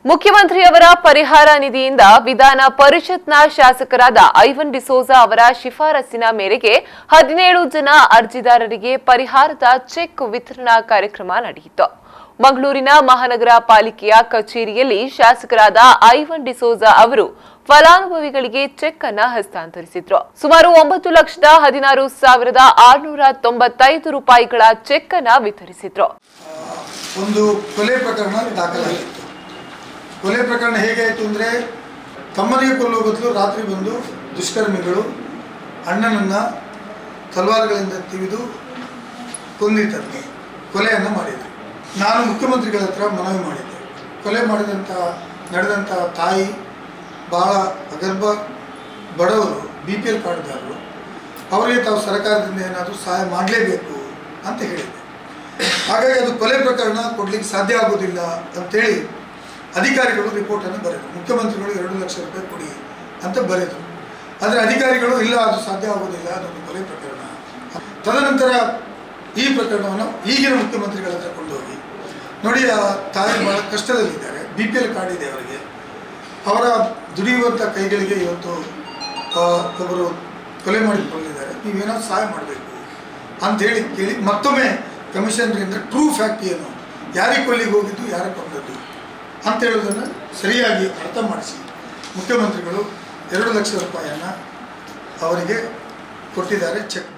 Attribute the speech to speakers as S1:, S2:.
S1: ಮುಖ್ಯಮಂತ್ರಿಯವರ ಪರಿಹಾರ ನಿಧಿಯಿಂದ ವಿಧಾನ ಪರಿಷತ್ನ ಶಾಸಕರಾದ ಐವನ್ ಡಿಸೋಜಾ ಅವರ ಶಿಫಾರಸಿನ ಮೇರೆಗೆ 17 ಜನ ಅರ್ಜಿದಾರರಿಗೆ ಪರಿಹಾರದ ಚೆಕ್ ವಿತರಣಾ ಕಾರ್ಯಕ್ರಮ ನಡೆಯಿತು. ಮಂಗಳೂರಿನ ಮಹಾನಗರ ಪಾಲಿಕೆಯ ಕಚೇರಿಯಲ್ಲಿ ಶಾಸಕರಾದ ಐವನ್ ಡಿಸೋಜಾ ಅವರು ಫಲಾನುಭವಿಗಳಿಗೆ ಚೆಕ್ ಅನ್ನು ಹಸ್ತಾಂತರಿಸಿದ್ರು. ಸುಮಾರು 9,16,695 ರೂಪಾಯಿಗಳ ಚೆಕ್ ಅನ್ನು ವಿತರಿಸಿದ್ರು.
S2: ಒಂದು ಕೊಲೆ ಪ್ರಕರಣ ದಾಖಲಾಗಿತ್ತು. ಕೊಲೆ ಪ್ರಕರಣ ಹೇಗಾಯಿತು ಅಂದರೆ, ತಮ್ಮನಿಗೆ ಕೊಲ್ಲುವ ಬದಲು ರಾತ್ರಿ ಬಂದು ದುಷ್ಕರ್ಮಿಗಳು ಅಣ್ಣನನ್ನು ತಲವಾರುಗಳಿಂದ ತಿವಿದು ಕೊಂದಿದ್ದರು, ಕೊಲೆಯನ್ನು ಮಾಡಿದರು. ನಾನು ಮುಖ್ಯಮಂತ್ರಿಗಳ ಹತ್ರ ಮನವಿ ಮಾಡಿದ್ದೆ. ಕೊಲೆ ನಡೆದಂಥ ತಾಯಿ ಭಾಳ ಅಗರ್ಭ ಬಡವರು, BPL ಕಾರ್ಡ್ದಾರರು, ಅವರಿಗೆ ತಾವು ಸರ್ಕಾರದಿಂದ ಏನಾದರೂ ಸಹಾಯ ಮಾಡಲೇಬೇಕು ಅಂತ ಹೇಳಿದ್ದೆ. ಹಾಗಾಗಿ ಅದು ಕೊಲೆ ಪ್ರಕರಣ ಕೊಡಲಿಕ್ಕೆ ಸಾಧ್ಯ ಆಗೋದಿಲ್ಲ ಅಂತೇಳಿ ಅಧಿಕಾರಿಗಳು ರಿಪೋರ್ಟನ್ನು ಬರೆದರು. ಮುಖ್ಯಮಂತ್ರಿಗಳು 2 ಲಕ್ಷ ರೂಪಾಯಿ ಕೊಡಿ ಅಂತ ಬರೆದರು. ಆದರೆ ಅಧಿಕಾರಿಗಳು ಇಲ್ಲ, ಅದು ಸಾಧ್ಯ ಆಗೋದಿಲ್ಲ, ಅದೊಂದು ಕೊಲೆ ಪ್ರಕರಣ. ತದನಂತರ ಈ ಪ್ರಕರಣವನ್ನು ಈಗಿನ ಮುಖ್ಯಮಂತ್ರಿಗಳ ಹತ್ರ ಕೊಂಡೋಗಿ, ನೋಡಿ ಆ ತಾಯಿ ಭಾಳ ಕಷ್ಟದಲ್ಲಿದ್ದಾರೆ, BPL ಕಾರ್ಡ್ ಇದೆ ಅವರಿಗೆ, ಅವರ ದುಡಿಯುವಂಥ ಕೈಗಳಿಗೆ ಇವತ್ತು ಒಬ್ಬರು ಕೊಲೆ ಮಾಡಿಕೊಂಡಿದ್ದಾರೆ, ನೀವೇನಾದ್ರು ಸಹಾಯ ಮಾಡಬೇಕು ಅಂಥೇಳಿ ಕೇಳಿ ಮತ್ತೊಮ್ಮೆ ಕಮಿಷನರಿಂದ ಟ್ರೂ ಫ್ಯಾಕ್ಟ್ ಏನು, ಯಾರಿಗೆ ಕೊಲ್ಲಿಗೆ ಹೋಗಿದ್ದು, ಯಾರ ಕೊಂಡದ್ದು ಅಂತ ಹೇಳೋದನ್ನು ಸರಿಯಾಗಿ ಅರ್ಥ ಮಾಡಿಸಿ ಮುಖ್ಯಮಂತ್ರಿಗಳು 2 ಲಕ್ಷ ರೂಪಾಯಿಯನ್ನು ಅವರಿಗೆ ಕೊಟ್ಟಿದ್ದಾರೆ, ಚೆಕ್